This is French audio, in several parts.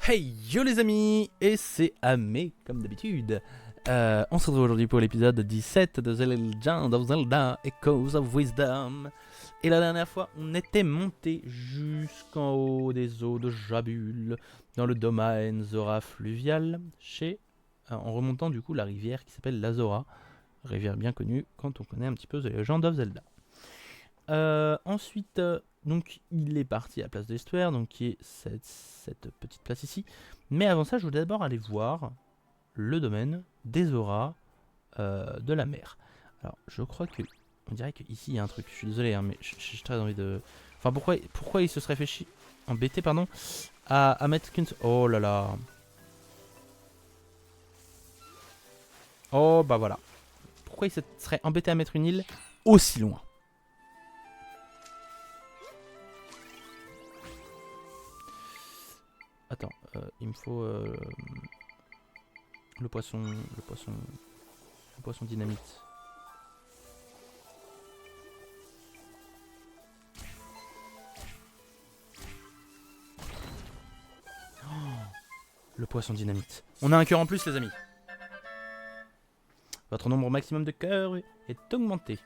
Hey yo les amis, et c'est Amé comme d'habitude. On se retrouve aujourd'hui pour l'épisode 17 de The Legend of Zelda Echoes of Wisdom. Et la dernière fois, on était monté jusqu'en haut des eaux de Jabul, dans le domaine Zora fluvial, en remontant du coup la rivière qui s'appelle la Zora, rivière bien connue quand on connaît un petit peu The Legend of Zelda. Ensuite, donc il est parti à la place de l'Estuaire, donc qui est cette petite place ici. Mais avant ça, je voulais d'abord aller voir le domaine des auras de la mer. Alors, je crois que on dirait qu'ici il y a un truc. Je suis désolé, hein, mais j'ai très envie de. Enfin, pourquoi il se serait fait embêter, pardon, à mettre qu'une. Oh là là. Oh bah voilà. Pourquoi il se serait embêté à mettre une île aussi loin? Attends, il me faut le poisson dynamite. Oh, le poisson dynamite. On a un cœur en plus, les amis. Votre nombre maximum de cœurs est augmenté.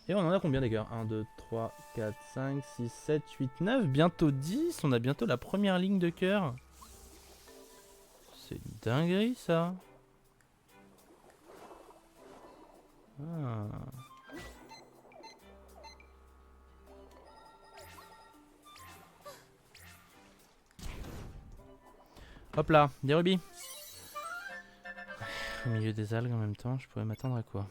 Et on en a combien des cœurs? 1, 2, 3, 4, 5, 6, 7, 8, 9. Bientôt 10. On a bientôt la première ligne de cœur. C'est une dinguerie, ça. Ah. Hop là, des rubis. Au milieu des algues en même temps, je pourrais m'attendre à quoi?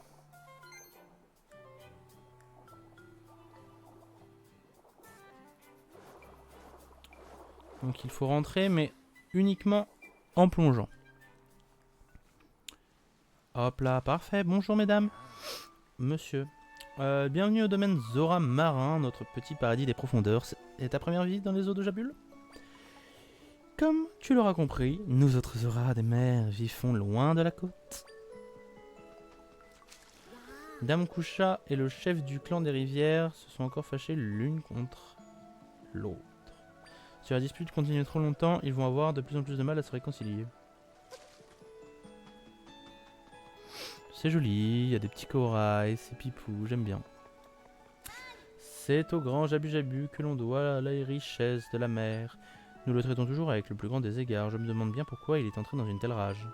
Donc il faut rentrer, mais uniquement en plongeant. Hop là, parfait. Bonjour mesdames, monsieur. Bienvenue au domaine Zora Marin, notre petit paradis des profondeurs. C'est ta première visite dans les eaux de Jabul? Comme tu l'auras compris, nous autres Zora des mers vivons loin de la côte. Dame Kusha et le chef du clan des rivières se sont encore fâchés l'une contre l'autre. Si la dispute continue trop longtemps, ils vont avoir de plus en plus de mal à se réconcilier. C'est joli, il y a des petits corails, c'est pipou, j'aime bien. C'est au grand Jabu Jabu que l'on doit la richesse de la mer. Nous le traitons toujours avec le plus grand des égards. Je me demande bien pourquoi il est entré dans une telle rage.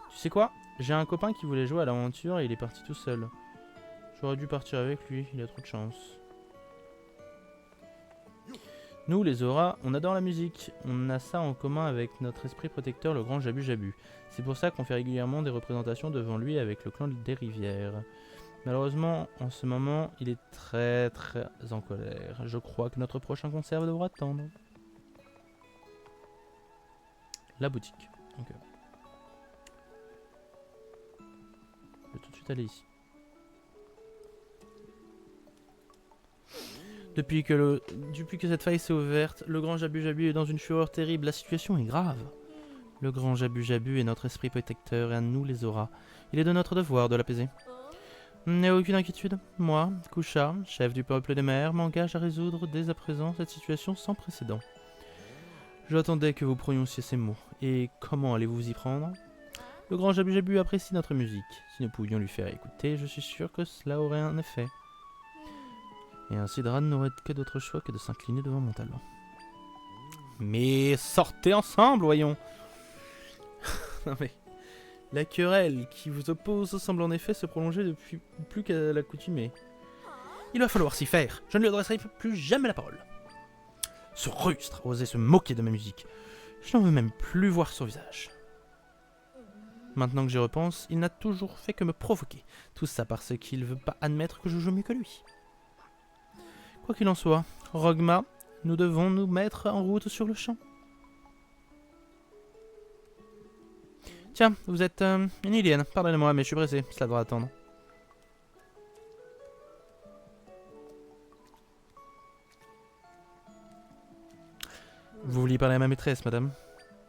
Tu sais quoi? J'ai un copain qui voulait jouer à l'aventure et il est parti tout seul. J'aurais dû partir avec lui, il a trop de chance. Nous, les auras, on adore la musique. On a ça en commun avec notre esprit protecteur, le grand Jabu Jabu. C'est pour ça qu'on fait régulièrement des représentations devant lui avec le clan des rivières. Malheureusement, en ce moment, il est très en colère. Je crois que notre prochain concert devra attendre. La boutique. Ok. Je vais tout de suite aller ici. Depuis que cette faille s'est ouverte, le grand Jabu Jabu est dans une fureur terrible. La situation est grave. Le grand Jabu Jabu est notre esprit protecteur et à nous les auras. Il est de notre devoir de l'apaiser. N'ayez aucune inquiétude. Moi, Kusha, chef du peuple des mers, m'engage à résoudre dès à présent cette situation sans précédent. J'attendais que vous prononciez ces mots. Et comment allez-vous y prendre? Le grand Jabu Jabu apprécie notre musique. Si nous pouvions lui faire écouter, je suis sûr que cela aurait un effet. Et ainsi Dran n'aurait que d'autre choix que de s'incliner devant mon talent. Mais sortez ensemble, voyons. Non mais... La querelle qui vous oppose semble en effet se prolonger depuis plus qu'à l'accoutumée. Il va falloir s'y faire. Je ne lui adresserai plus jamais la parole. Ce rustre a osé se moquer de ma musique. Je n'en veux même plus voir son visage. Maintenant que j'y repense, il n'a toujours fait que me provoquer. Tout ça parce qu'il ne veut pas admettre que je joue mieux que lui. Quoi qu'il en soit, Rogma, nous devons nous mettre en route sur le champ. Tiens, vous êtes une Ilienne, pardonnez-moi, mais je suis pressé, cela devra attendre. Vous vouliez parler à ma maîtresse, madame?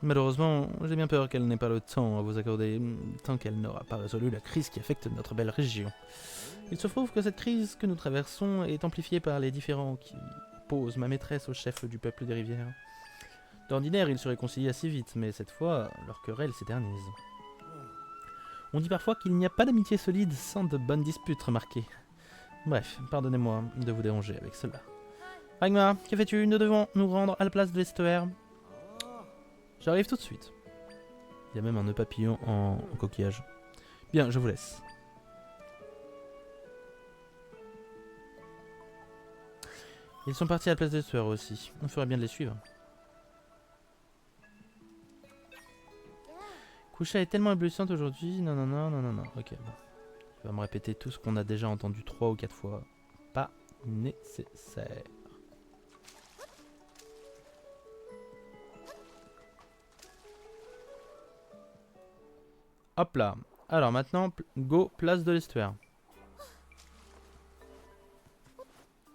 Malheureusement, j'ai bien peur qu'elle n'ait pas le temps à vous accorder, tant qu'elle n'aura pas résolu la crise qui affecte notre belle région. Il se trouve que cette crise que nous traversons est amplifiée par les différends qui j'oppose ma maîtresse au chef du peuple des rivières. D'ordinaire, ils se réconcilient assez vite, mais cette fois, leur querelle s'éternise. On dit parfois qu'il n'y a pas d'amitié solide sans de bonnes disputes, remarquez. Bref, pardonnez-moi de vous déranger avec cela. Ragma, que fais-tu? Nous devons nous rendre à la place de l'estuaire. J'arrive tout de suite. Il y a même un nœud papillon en coquillage. Bien, je vous laisse. Ils sont partis à la place de l'estuaire aussi. On ferait bien de les suivre. Kusha est tellement éblouissante aujourd'hui. Non, non, non, non, non, non. Ok, bon. Tu vas me répéter tout ce qu'on a déjà entendu 3 ou 4 fois. Pas nécessaire. Hop là. Alors maintenant, go, place de l'estuaire.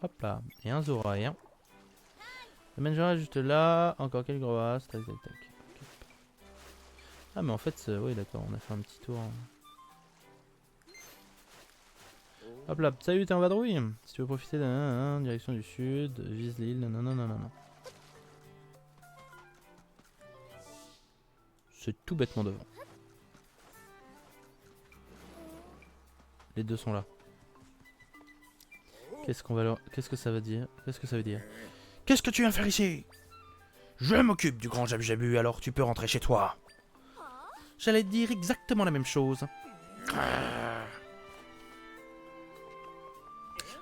Hop là. Et un Zora et un. Le Menjara est juste là. Encore quelques gros. Tac, tac, tac. Okay. Ah mais en fait, oui d'accord, on a fait un petit tour. Hop là, salut, t'es en vadrouille. Si tu veux profiter d'un direction du sud, vise l'île, non, non, non, non, non. C'est tout bêtement devant. Les deux sont là. Qu'est-ce qu'on va leur... Qu'est-ce que ça veut dire? Qu'est-ce que ça veut dire? Qu'est-ce que tu viens faire ici? Je m'occupe du grand Jabu Jabu, alors tu peux rentrer chez toi. J'allais dire exactement la même chose. Je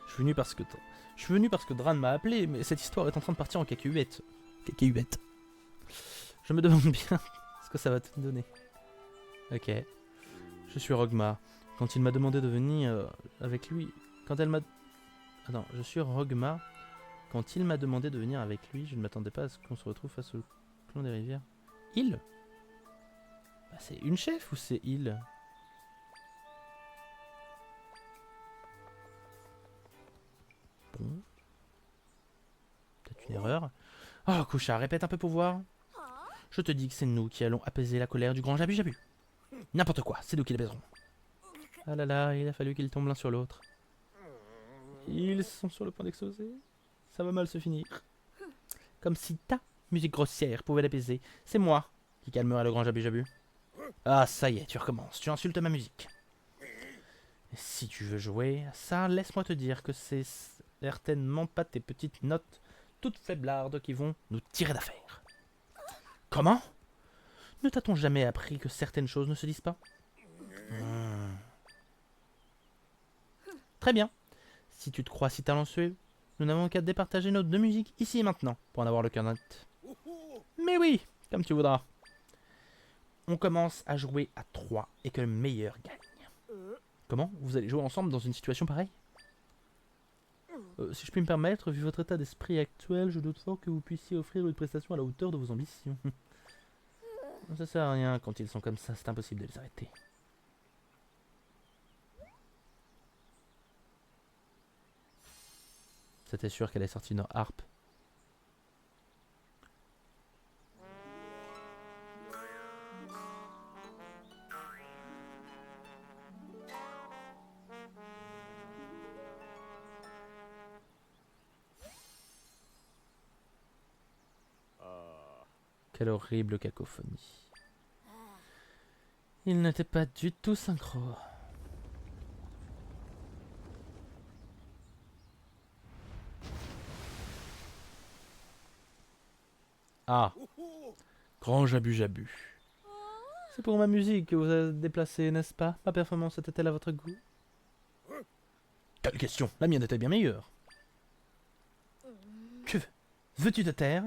suis venu parce que Dran m'a appelé, mais cette histoire est en train de partir en cacahuète. Cacahuète. Je me demande bien ce que ça va te donner. Ok. Je suis Rogma. Quand il m'a demandé de venir avec lui... Quand elle m'a... Attends, je suis Rogma. Quand il m'a demandé de venir avec lui, je ne m'attendais pas à ce qu'on se retrouve face au clan des rivières. Il bah, c'est une chef ou c'est il? Bon. Peut-être une erreur. Oh, Kusha, répète un peu pour voir. Je te dis que c'est nous qui allons apaiser la colère du grand Jabu Jabu. N'importe quoi, c'est nous qui l'apaiserons. Ah là là, il a fallu qu'ils tombent l'un sur l'autre. Ils sont sur le point d'exploser. Ça va mal se finir. Comme si ta musique grossière pouvait l'apaiser. C'est moi qui calmerai le grand Jabu Jabu. Ah, ça y est, tu recommences. Tu insultes ma musique. Et si tu veux jouer à ça, laisse-moi te dire que c'est certainement pas tes petites notes toutes faiblardes qui vont nous tirer d'affaire. Comment? Ne t'a-t-on jamais appris que certaines choses ne se disent pas? Très bien. Si tu te crois si talentueux, nous n'avons qu'à départager nos deux musiques ici et maintenant pour en avoir le cœur net. Mais oui, comme tu voudras. On commence à jouer à 3 et que le meilleur gagne. Comment? Vous allez jouer ensemble dans une situation pareille? Si je puis me permettre, vu votre état d'esprit actuel, je doute fort que vous puissiez offrir une prestation à la hauteur de vos ambitions. Ça sert à rien quand ils sont comme ça, c'est impossible de les arrêter. C'était sûr qu'elle est sortie une harpe. Quelle horrible cacophonie. Il n'était pas du tout synchro. Ah, grand Jabu Jabu. C'est pour ma musique que vous avez déplacé, n'est-ce pas? Ma performance était-elle à votre goût? Quelle question? La mienne était bien meilleure. Que veux-tu te taire?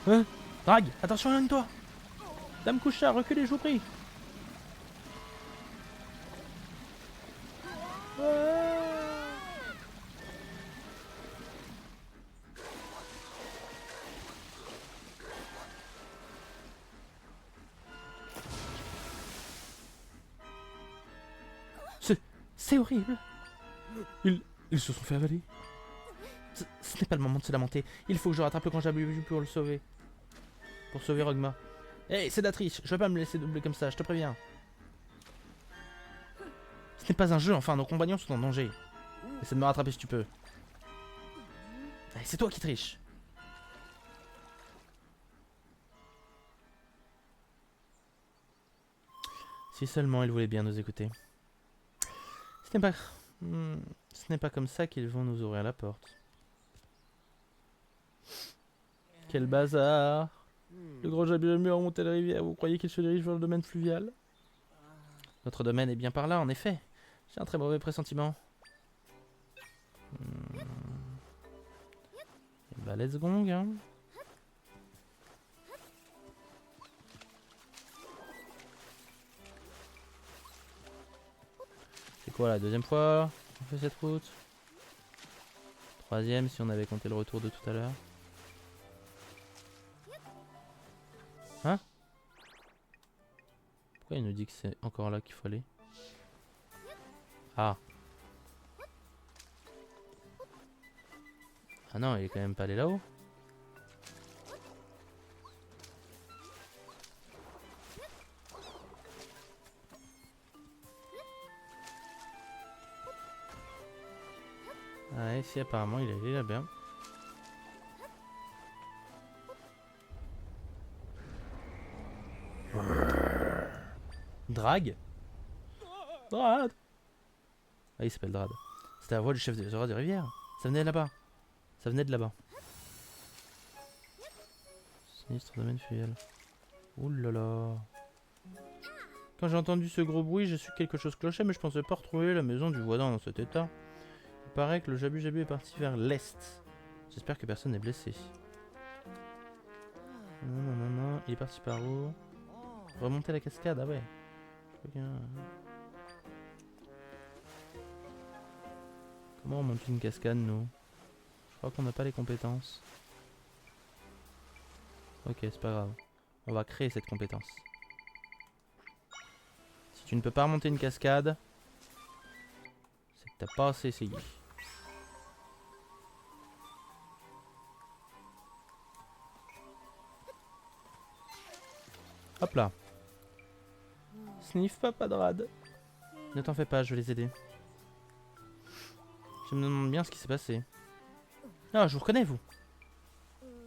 Hein? Drag, attention, éloigne-toi! Dame Kusha, reculez, je vous prie! C'est horrible! Ils se sont fait avaler. Ce n'est pas le moment de se lamenter. Il faut que je rattrape le grand Jabu Jabu pour le sauver. Pour sauver Rogma. Hey, c'est de la triche, je vais pas me laisser doubler comme ça, je te préviens. Ce n'est pas un jeu, enfin, nos compagnons sont en danger. Essaie de me rattraper si tu peux. Hey, c'est toi qui triches. Si seulement ils voulaient bien nous écouter. Ce n'est pas... ce n'est pas comme ça qu'ils vont nous ouvrir la porte. Quel bazar! Le grand Jabu a remonté la rivière, vous croyez qu'il se dirige vers le domaine fluvial? Notre domaine est bien par là, en effet. J'ai un très mauvais pressentiment. Bah, let's gong, hein. C'est quoi la deuxième fois on fait cette route? Troisième si on avait compté le retour de tout à l'heure. Hein? Pourquoi il nous dit que c'est encore là qu'il faut aller? Ah. Ah non, il est quand même pas allé là-haut. Ah, ici apparemment il est allé là-bas. Drag? Drad! Ah, il s'appelle Drad. C'était la voix du chef des horreurs de rivière. Ça venait de là-bas. Ça venait de là-bas. Sinistre domaine fluvial. Ouh là là. Quand j'ai entendu ce gros bruit, j'ai su que quelque chose clochait, mais je pensais pas retrouver la maison du voisin dans cet état. Il paraît que le Jabu Jabu est parti vers l'est. J'espère que personne n'est blessé. Non, non, non, non. Il est parti par où? Remonter la cascade, ah ouais. Comment on monte une cascade, nous? Je crois qu'on n'a pas les compétences. Ok, c'est pas grave. On va créer cette compétence. Si tu ne peux pas remonter une cascade, c'est que t'as pas assez essayé. Hop là. Sniff, papa Drad. Ne t'en fais pas, je vais les aider. Je me demande bien ce qui s'est passé. Ah, je vous reconnais, vous.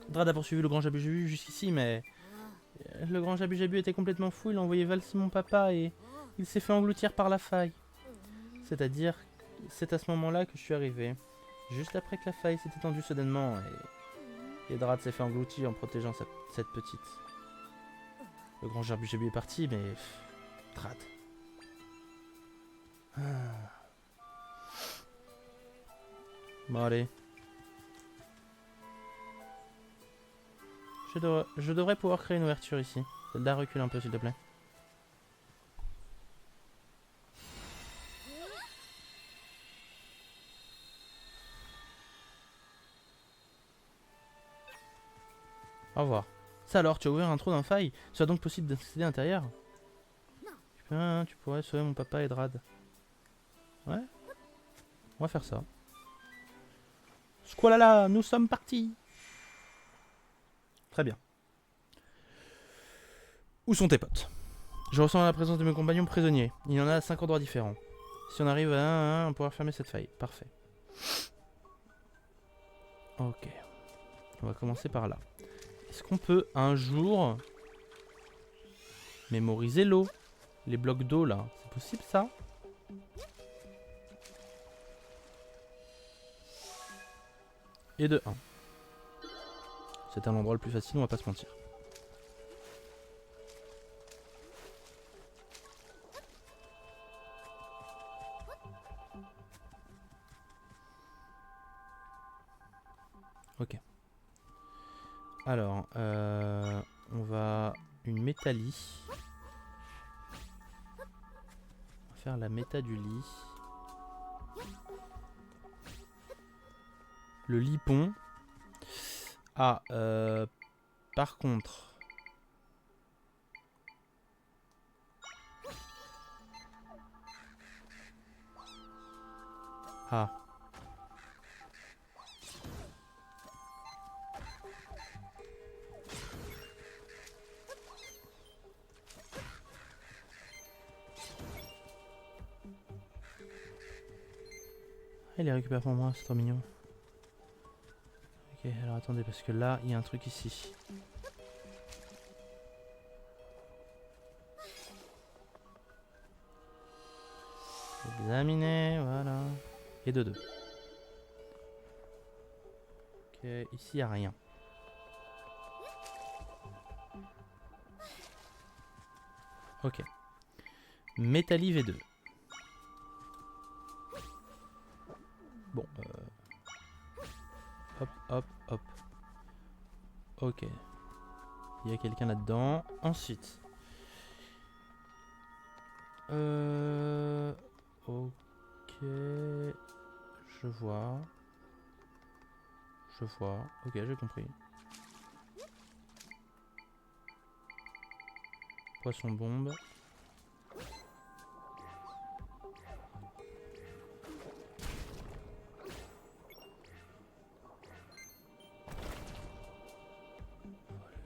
Drad a poursuivi le grand Jabu Jabu jusqu'ici, mais... Le grand Jabu Jabu était complètement fou, il a envoyé valser mon papa et... Il s'est fait engloutir par la faille. C'est-à-dire, c'est à ce moment-là que je suis arrivé. Juste après que la faille s'est étendue soudainement et Drad s'est fait engloutir en protégeant cette petite. Le grand Jabu Jabu est parti, mais... Drad. Ah. Bon, allez. Je devrais pouvoir créer une ouverture ici. Zelda, recule un peu, s'il te plaît. Au revoir. Ça alors, tu as ouvert un trou dans la faille. Soit donc possible d'accéder à l'intérieur. Tu pourrais sauver mon papa et Drad. Ouais. On va faire ça. Squalala, nous sommes partis. Très bien. Où sont tes potes? Je ressens la présence de mes compagnons prisonniers. Il y en a à 5 endroits différents. Si on arrive à un, on pourra fermer cette faille. Parfait. Ok. On va commencer par là. Est-ce qu'on peut un jour mémoriser l'eau? Les blocs d'eau là. C'est possible ça? Et de 1. C'est un endroit le plus facile, on va pas se mentir. Ok. Alors, on va... Une métallie. On va faire la méta du lit. Le lit pont. Ah, par contre... Ah. Ah, il les récupère pour moi, c'est trop mignon. Ok, alors attendez, parce que là, il y a un truc ici. Examiner, voilà. Et de 2. Ok, ici, il n'y a rien. Ok. Métalli V2. Bon, hop, hop, hop. Ok. Il y a quelqu'un là-dedans. Ensuite. Ok. Je vois. Je vois. Ok, j'ai compris. Poisson bombe.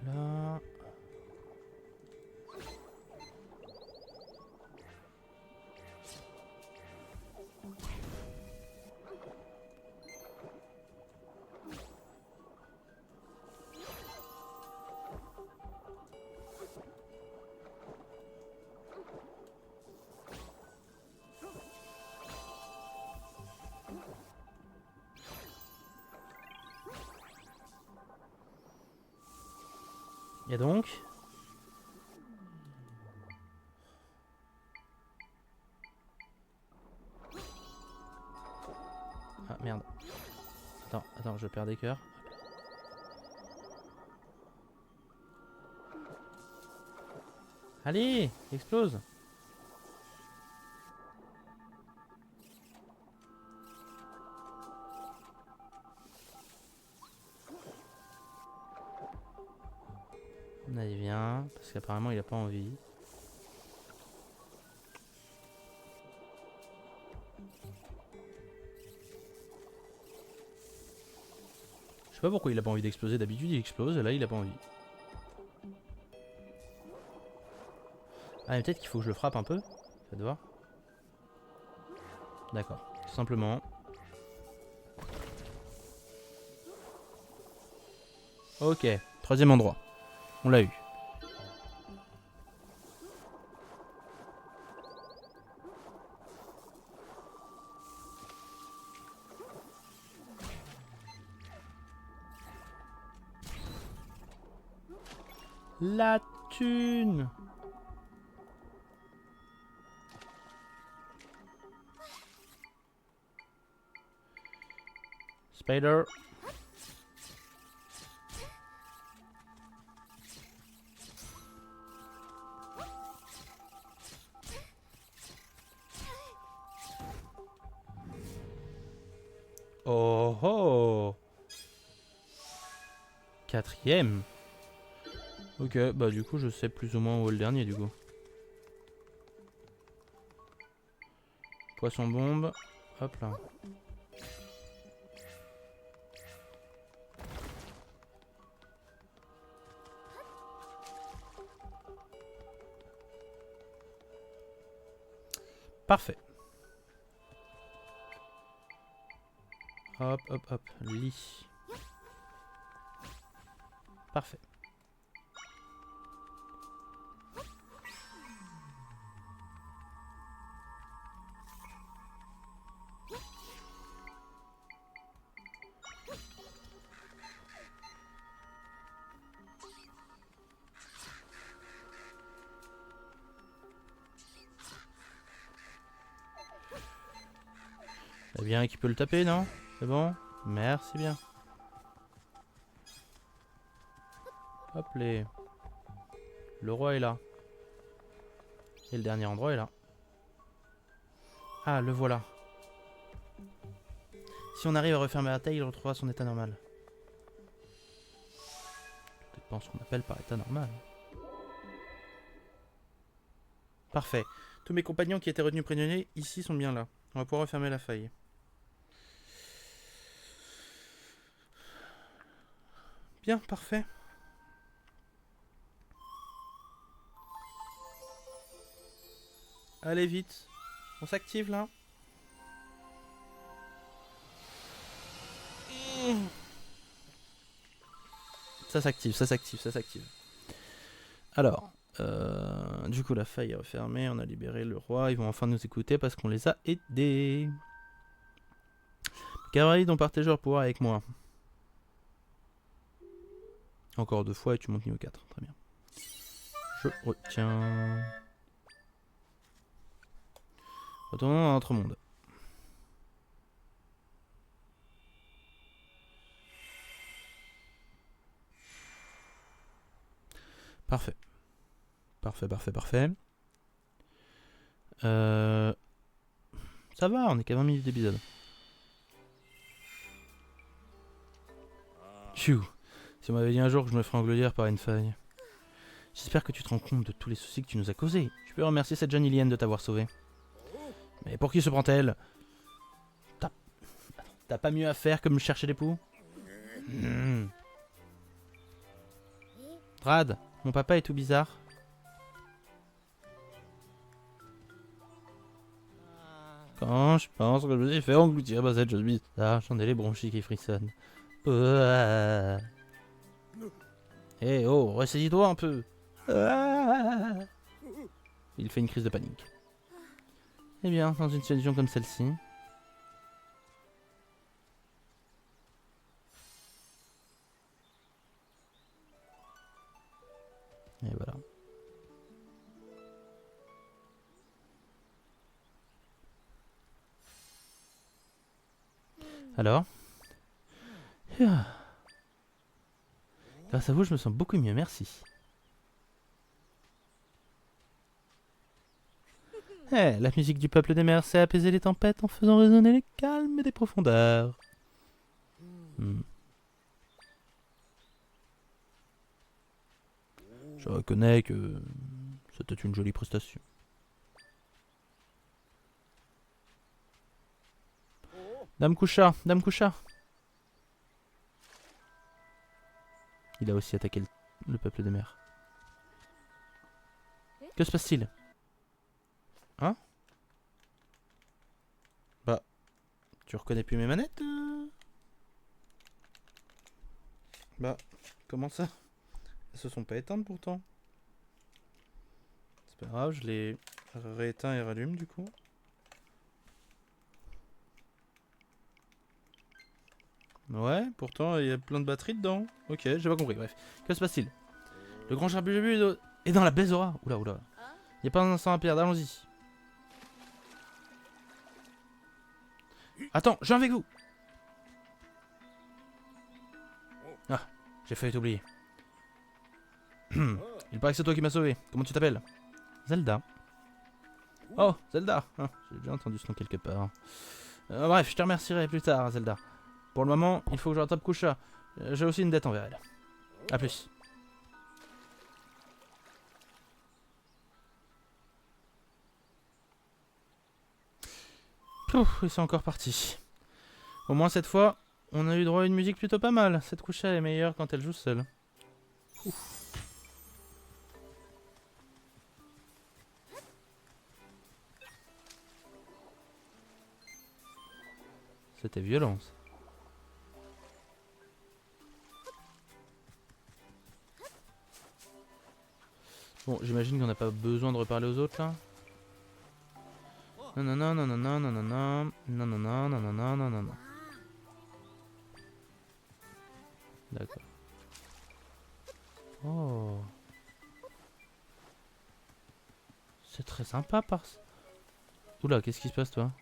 Là. Et donc. Ah merde. Attends, je perds des cœurs. Allez, explose. Allez, viens, parce qu'apparemment il a pas envie. Je sais pas pourquoi il a pas envie d'exploser, d'habitude il explose, et là il a pas envie. Ah mais peut-être qu'il faut que je le frappe un peu. Faites voir. D'accord, tout simplement. Ok, troisième endroit. On l'a eu. La thune. Spider. Oh oh. Quatrième. Ok, bah du coup je sais plus ou moins où est le dernier du coup. Poisson bombe. Hop là. Parfait. Hop, hop, hop. Lit. Parfait. Eh bien, qui peut le taper, non? C'est bon? Merci bien. Hop les. Le roi est là. Et le dernier endroit est là. Ah, le voilà. Si on arrive à refermer la taille, il retrouvera son état normal. Tout dépend ce qu'on appelle par état normal. Parfait. Tous mes compagnons qui étaient retenus prisonniers ici sont bien là. On va pouvoir refermer la faille. Bien, parfait. Allez vite. On s'active là. Ça s'active, ça s'active, ça s'active. Alors, du coup la faille est refermée, on a libéré le roi, ils vont enfin nous écouter parce qu'on les a aidés. Cavaliers ont partagé leur pouvoir avec moi. Encore 2 fois et tu montes niveau 4, très bien. Je retiens. Retournons dans notre monde. Parfait. Parfait, parfait, parfait. Ça va, on est qu'à 20 minutes d'épisode. Phew. Si on m'avait dit un jour que je me ferais engloutir par une faille. J'espère que tu te rends compte de tous les soucis que tu nous as causés. Tu peux remercier cette jeune Ilienne de t'avoir sauvé. Mais pour qui se prend-elle? T'as pas mieux à faire que me chercher l'époux? Rad, mon papa est tout bizarre. Quand je pense que je me suis fait engloutir par cette chose bizarre, j'en ai les bronchies qui frissonnent. Eh oh, ressaisis-toi un peu. Il fait une crise de panique. Eh bien, dans une situation comme celle-ci... Et voilà. Alors? Grâce à vous, je me sens beaucoup mieux, merci. Eh, la musique du peuple des mers sait apaiser les tempêtes en faisant résonner les calmes des profondeurs. Je reconnais que c'était une jolie prestation. Dame Coucha, Dame Coucha. Il a aussi attaqué le peuple des mers. Que se passe-t-il? Hein? Bah, tu reconnais plus mes manettes? Bah, comment ça? Elles se sont pas éteintes pourtant. C'est pas grave, je les rééteins et rallume du coup. Ouais, pourtant il y a plein de batteries dedans. Ok, j'ai pas compris, bref. Que se passe-t-il? Le grand Jabu est dans la Bézora. Oula, oula. Y a pas un instant à perdre, allons-y. Attends, je viens avec vous. Ah, j'ai failli t'oublier. Il paraît que c'est toi qui m'as sauvé. Comment tu t'appelles? Zelda. Oh, Zelda. Ah, j'ai déjà entendu ce nom quelque part. Bref, je te remercierai plus tard, Zelda. Pour le moment, il faut que je rattrape Kusha. J'ai aussi une dette envers elle. A plus. Pouf, ils sont encore partis. Au moins cette fois, on a eu droit à une musique plutôt pas mal. Cette Kusha est meilleure quand elle joue seule. C'était violence. Bon, j'imagine qu'on n'a pas besoin de reparler aux autres là. Non, non, non, non, non, non, non, non, non, non, non, non, non, non, non, non, non, non. D'accord. Oh. C'est très sympa par... Oula, qu'est-ce qui se passe toi?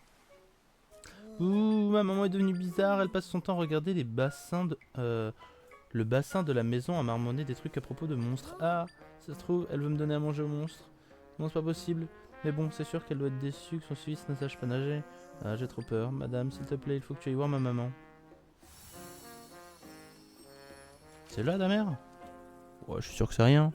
Ouh, ma maman est devenue bizarre, elle passe son temps à regarder les bassins de... le bassin de la maison à marmonner des trucs à propos de monstres. Ah, ça se trouve, elle veut me donner à manger aux monstres. Non, c'est pas possible. Mais bon, c'est sûr qu'elle doit être déçue que son fils ne sache pas nager. Ah, j'ai trop peur. Madame, s'il te plaît, il faut que tu ailles voir ma maman. C'est là ta mère? Ouais, je suis sûr que c'est rien.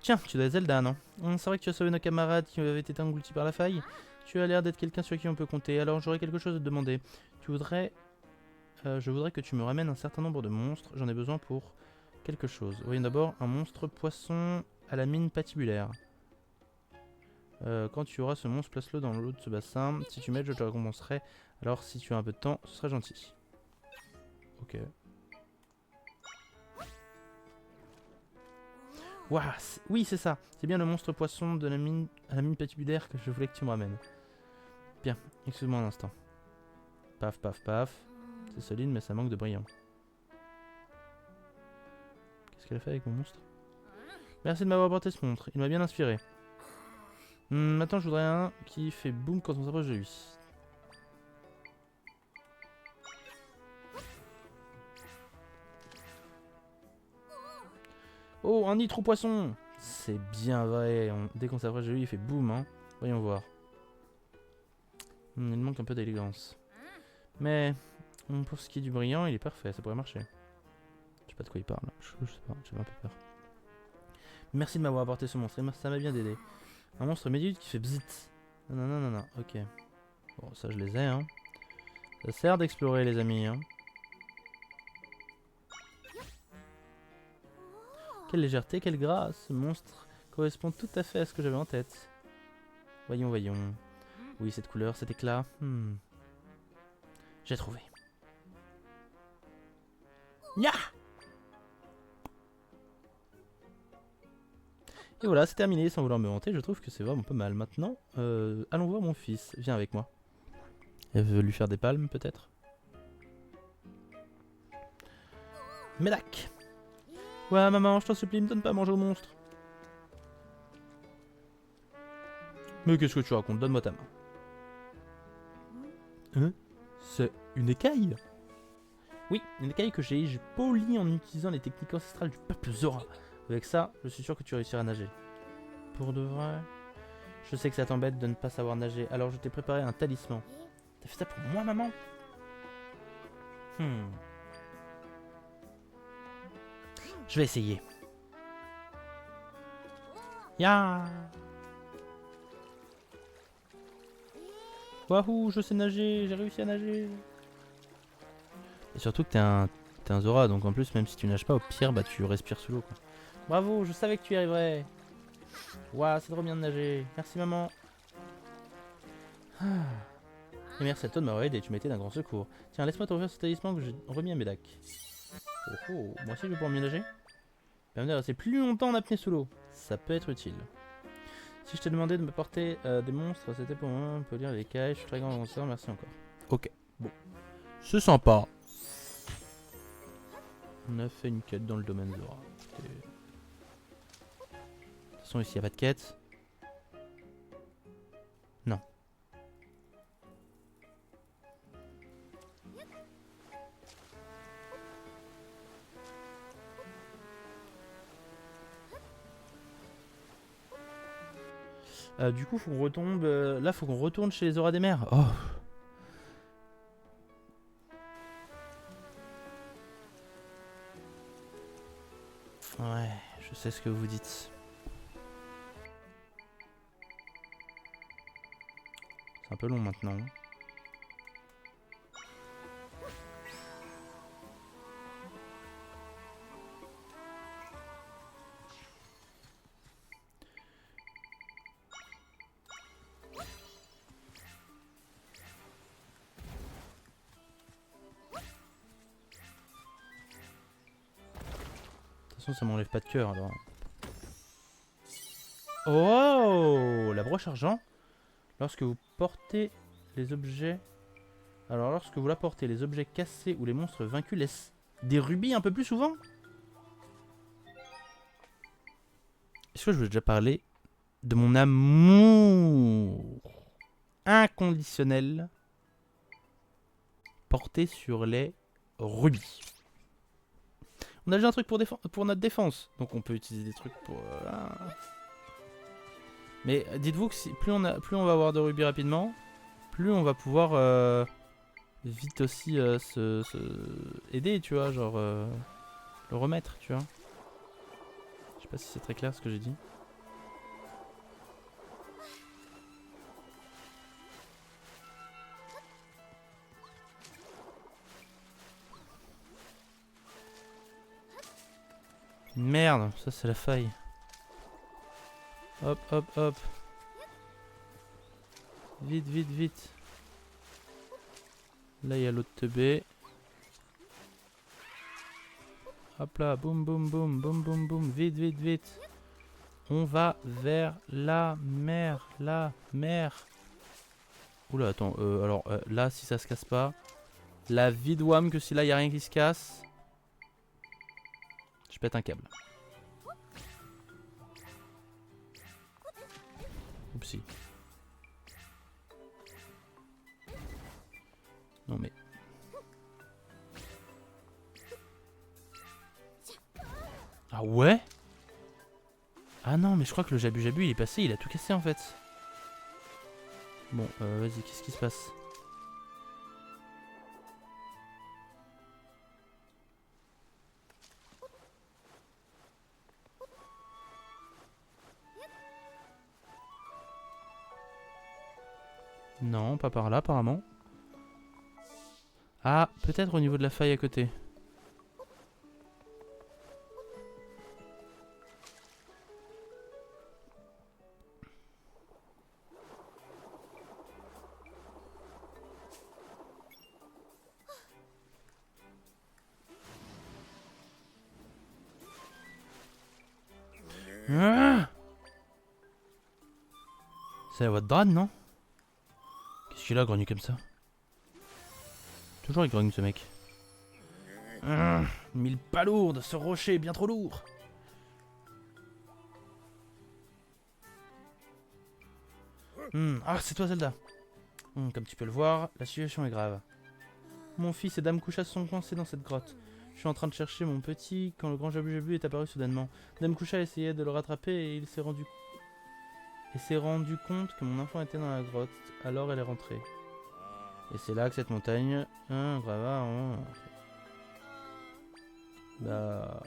Tiens, tu dois être Zelda, non? C'est vrai que tu as sauvé nos camarades qui avaient été engloutis par la faille. Tu as l'air d'être quelqu'un sur qui on peut compter. Alors j'aurais quelque chose à te demander. Je voudrais que tu me ramènes un certain nombre de monstres. J'en ai besoin pour quelque chose. Voyons d'abord un monstre poisson à la mine patibulaire. Quand tu auras ce monstre, place-le dans l'eau de ce bassin. Si tu m'aides, je te récompenserai. Alors si tu as un peu de temps, ce serait gentil. Ok. Ouah, oui, c'est ça. C'est bien le monstre poisson de la mine à la mine patibulaire que je voulais que tu me ramènes. Bien, excuse-moi un instant. Paf, paf, paf. C'est solide, mais ça manque de brillant. Qu'est-ce qu'elle a fait avec mon monstre? Merci de m'avoir apporté ce monstre. Il m'a bien inspiré. Maintenant, je voudrais un qui fait boum quand on s'approche de lui. Oh, un nitro poisson! C'est bien vrai. Dès qu'on s'approche de lui, il fait boum, hein. Voyons voir. Il manque un peu d'élégance. Mais pour ce qui est du brillant, il est parfait. Ça pourrait marcher. Je sais pas de quoi il parle. Je sais pas. J'ai un peu peur. Merci de m'avoir apporté ce monstre. Ça m'a bien aidé. Un monstre médude qui fait bzit. Non, non, non, non. Ok. Bon, ça, je les ai, hein. Ça sert d'explorer, les amis, hein. Quelle légèreté, quelle grâce. Ce monstre correspond tout à fait à ce que j'avais en tête. Voyons, voyons. Oui, cette couleur, cet éclat. J'ai trouvé. Nya! Et voilà, c'est terminé. Sans vouloir me vanter, je trouve que c'est vraiment pas mal. Maintenant, allons voir mon fils. Viens avec moi. Elle veut lui faire des palmes, peut-être. Médac! Ouais, maman, je t'en supplie, me donne pas à manger au monstre. Mais qu'est-ce que tu racontes? Donne-moi ta main. Hein? C'est une écaille? Oui, une écaille que j'ai polie en utilisant les techniques ancestrales du peuple Zora. Avec ça, je suis sûr que tu réussiras à nager. Pour de vrai? Je sais que ça t'embête de ne pas savoir nager, alors je t'ai préparé un talisman. T'as fait ça pour moi, maman? Je vais essayer. Ya! Wahou, je sais nager, j'ai réussi à nager. Et surtout que t'es un Zora, donc en plus, même si tu nages pas, au pire, bah tu respires sous l'eau, quoi. Bravo, je savais que tu y arriverais. Waouh, c'est trop bien de nager. Merci, maman. Et merci à toi de m'avoir aidé, tu m'as été d'un grand secours. Tiens, laisse-moi te refaire ce talisman que j'ai remis à Médac. Oh oh, moi aussi je vais pouvoir mieux nager. Permet de rester plus longtemps en apnée sous l'eau. Ça peut être utile. Si je t'ai demandé de me porter des monstres, c'était pour moi, on peut lire les cailles, je suis très grand lanceur, merci encore. Ok, bon. C'est sympa. On a fait une quête dans le domaine Zora. De toute façon, ici, il n'y a pas de quête. Non. Du coup, faut qu'on retombe. Là, faut qu'on retourne chez les Zora des mers. Oh. Ouais, je sais ce que vous dites. C'est un peu long maintenant. De toute façon, ça m'enlève pas de cœur alors. Oh, la broche argent. Lorsque vous portez les objets... Alors, lorsque vous la portez, les objets cassés ou les monstres vaincus laissent des rubis un peu plus souvent. Est-ce que je vous ai déjà parlé de mon amour inconditionnel porté sur les rubis? On a déjà un truc pour notre défense, donc on peut utiliser des trucs pour... Mais dites-vous que plus on va avoir de rubis rapidement, plus on va pouvoir vite aussi aider, tu vois, genre le remettre, tu vois. Je sais pas si c'est très clair ce que j'ai dit. Merde, ça c'est la faille. Hop, hop, hop. Vite, vite, vite. Là, il y a l'autre teubé. Hop là, boum boum boum, boum boum boum, vite vite vite. On va vers la mer, la mer. Oula, attends, alors là, si ça se casse pas, la vie de Wham que si là, y a rien qui se casse, je pète un câble. Oupsie. Non mais... Ah ouais? Ah non, mais je crois que le Jabu Jabu il est passé, il a tout cassé en fait. Bon, vas-y, qu'est-ce qui se passe? Non, pas par là apparemment. Ah, peut-être au niveau de la faille à côté. Ah, c'est la voix de Dran, non? Qu'est-ce qu'il a grogné comme ça? Toujours il grogne ce mec. Mille palourdes, ce rocher est bien trop lourd. Ah, c'est toi Zelda. Comme tu peux le voir, la situation est grave. Mon fils et Dame Kusha sont coincés dans cette grotte. Je suis en train de chercher mon petit quand le grand Jabu Jabu est apparu soudainement. Dame Kusha essayait de le rattraper et il s'est rendu compte que mon enfant était dans la grotte. Alors elle est rentrée. Et c'est là que cette montagne... grave. Bah...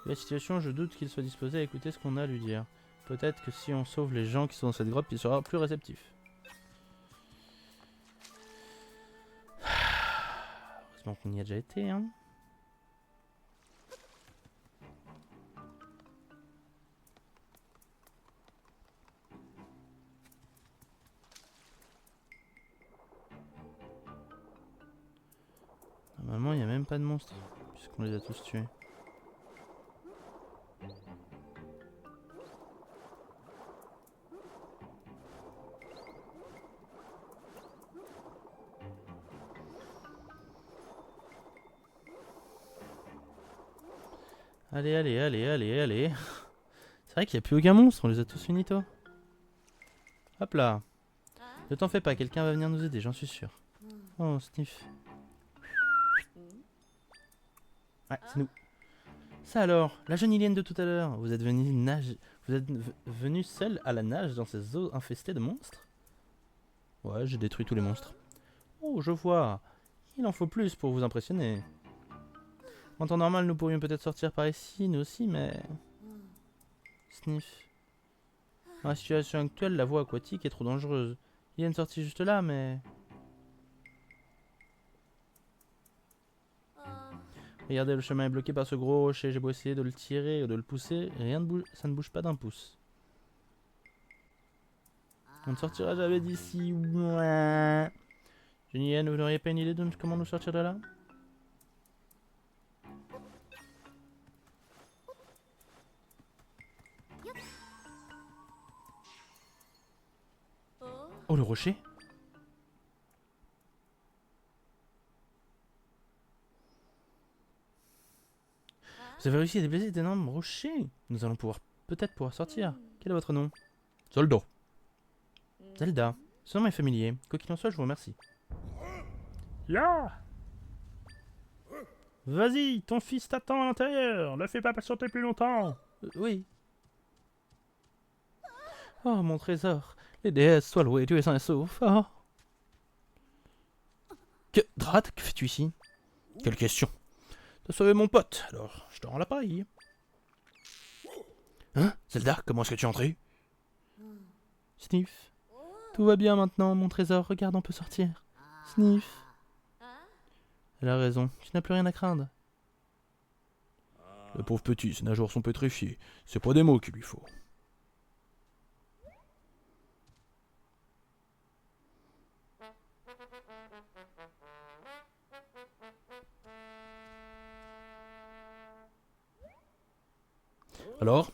La situation, je doute qu'il soit disposé à écouter ce qu'on a à lui dire. Peut-être que si on sauve les gens qui sont dans cette grotte, il sera plus réceptif. Heureusement qu'on y a déjà été, hein. Normalement, il n'y a même pas de monstres, puisqu'on les a tous tués. Allez, allez, allez, allez, allez. C'est vrai qu'il n'y a plus aucun monstre, on les a tous finis, toi. Hop là. Ne t'en fais pas, quelqu'un va venir nous aider, j'en suis sûr. Oh, Sniff. Ouais, c'est nous. Ça alors, la jeune Ilienne de tout à l'heure, vous êtes venu seule à la nage dans ces eaux infestées de monstres? Ouais, j'ai détruit tous les monstres. Oh, je vois. Il en faut plus pour vous impressionner. En temps normal, nous pourrions peut-être sortir par ici, nous aussi, mais... Sniff. Dans la situation actuelle, la voie aquatique est trop dangereuse. Il y a une sortie juste là, mais... Regardez, le chemin est bloqué par ce gros rocher. J'ai beau essayer de le tirer ou de le pousser, rien ne bouge, ça ne bouge pas d'un pouce. On ne sortira jamais d'ici. Ouais. Julien, vous n'auriez pas une idée de comment nous sortir de là? Oh, le rocher? Vous avez réussi à déplacer cet énorme rocher. Nous allons peut-être pouvoir sortir. Quel est votre nom? Zelda. Zelda. Ce nom est familier. Quoi qu'il en soit, je vous remercie. Là! Vas-y, ton fils t'attend à l'intérieur. Ne fais pas patienter plus longtemps. Oui. Oh, mon trésor. Les déesses soient louées, tu es sain et sauf. Oh. Drat, que fais-tu ici? Quelle question? T'as sauvé mon pote, alors je te rends l'appareil. Hein? Zelda, comment est-ce que tu es entré? Sniff. Tout va bien maintenant, mon trésor. Regarde, on peut sortir. Sniff. Elle a raison. Tu n'as plus rien à craindre. Le pauvre petit, ses nageoires sont pétrifiées. C'est pas des mots qu'il lui faut. Alors?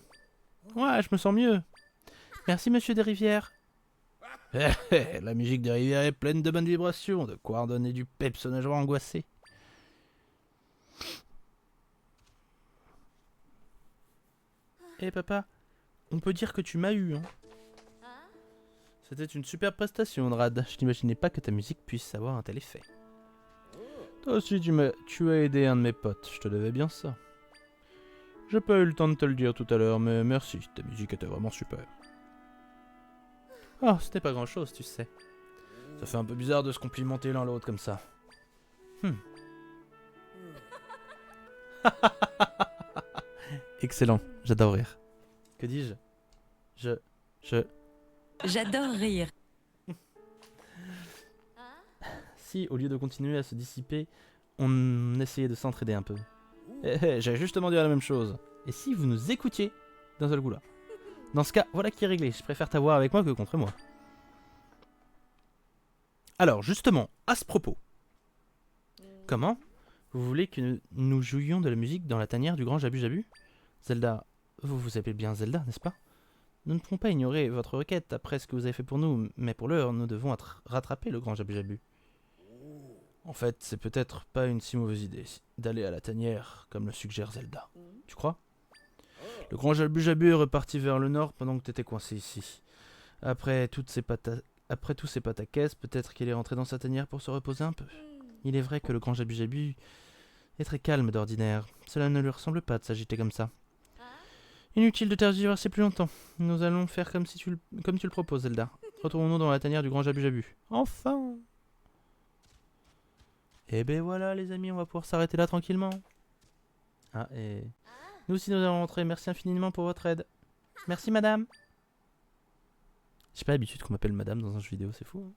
Ouais, je me sens mieux. Merci, monsieur des rivières. La musique des rivières est pleine de bonnes vibrations, de quoi redonner du peps aux nageoires angoissées. Eh papa, on peut dire que tu m'as eu, hein. C'était une superbe prestation, Drad. Je n'imaginais pas que ta musique puisse avoir un tel effet. Toi aussi tu as aidé un de mes potes, je te devais bien ça. J'ai pas eu le temps de te le dire tout à l'heure, mais merci, ta musique était vraiment super. Oh, c'était pas grand chose, tu sais. Ça fait un peu bizarre de se complimenter l'un l'autre comme ça. Excellent, j'adore rire. Que dis-je J'adore rire. Si, au lieu de continuer à se dissiper, on essayait de s'entraider un peu. J'avais justement dit la même chose. Et si vous nous écoutiez d'un seul coup là? Dans ce cas, voilà qui est réglé. Je préfère t'avoir avec moi que contre moi. Alors, justement, à ce propos. Comment? Vous voulez que nous jouions de la musique dans la tanière du grand Jabu Jabu? Zelda, vous vous appelez bien Zelda, n'est-ce pas? Nous ne pouvons pas ignorer votre requête après ce que vous avez fait pour nous, mais pour l'heure, nous devons rattraper le grand Jabu Jabu. En fait, c'est peut-être pas une si mauvaise idée d'aller à la tanière, comme le suggère Zelda. Tu crois? Le grand Jabu Jabu est reparti vers le nord pendant que t'étais coincé ici. Après tous ces pataquès, peut-être qu'il est rentré dans sa tanière pour se reposer un peu. Il est vrai que le grand Jabu Jabu est très calme d'ordinaire. Cela ne lui ressemble pas de s'agiter comme ça. Inutile de tergiverser plus longtemps. Nous allons faire comme tu le proposes, Zelda. Retournons dans la tanière du grand Jabu Jabu. Enfin! Et ben voilà, les amis, on va pouvoir s'arrêter là tranquillement. Ah, et... Nous aussi, nous allons rentrer. Merci infiniment pour votre aide. Merci, madame. J'ai pas l'habitude qu'on m'appelle madame dans un jeu vidéo, c'est fou. Hein.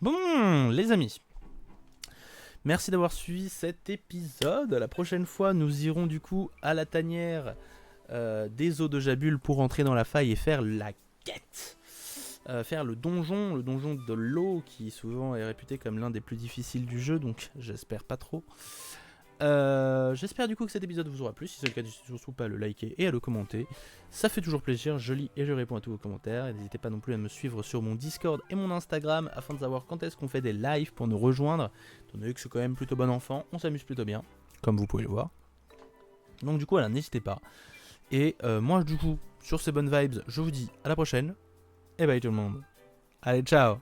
Bon, les amis. Merci d'avoir suivi cet épisode. La prochaine fois, nous irons du coup à la tanière des eaux de Jabul pour entrer dans la faille et faire la quête. Faire le donjon de l'eau qui souvent est réputé comme l'un des plus difficiles du jeu, donc j'espère pas trop. J'espère du coup que cet épisode vous aura plu. Si c'est le cas, surtout pas à le liker et à le commenter. Ça fait toujours plaisir, je lis et je réponds à tous vos commentaires. Et n'hésitez pas non plus à me suivre sur mon Discord et mon Instagram afin de savoir quand est-ce qu'on fait des lives pour nous rejoindre. Étant donné que c'est quand même plutôt bon enfant, on s'amuse plutôt bien, comme vous pouvez le voir. Donc du coup, voilà, n'hésitez pas. Et moi du coup, sur ces bonnes vibes, je vous dis à la prochaine. Et bye tout le monde. Allez, ciao!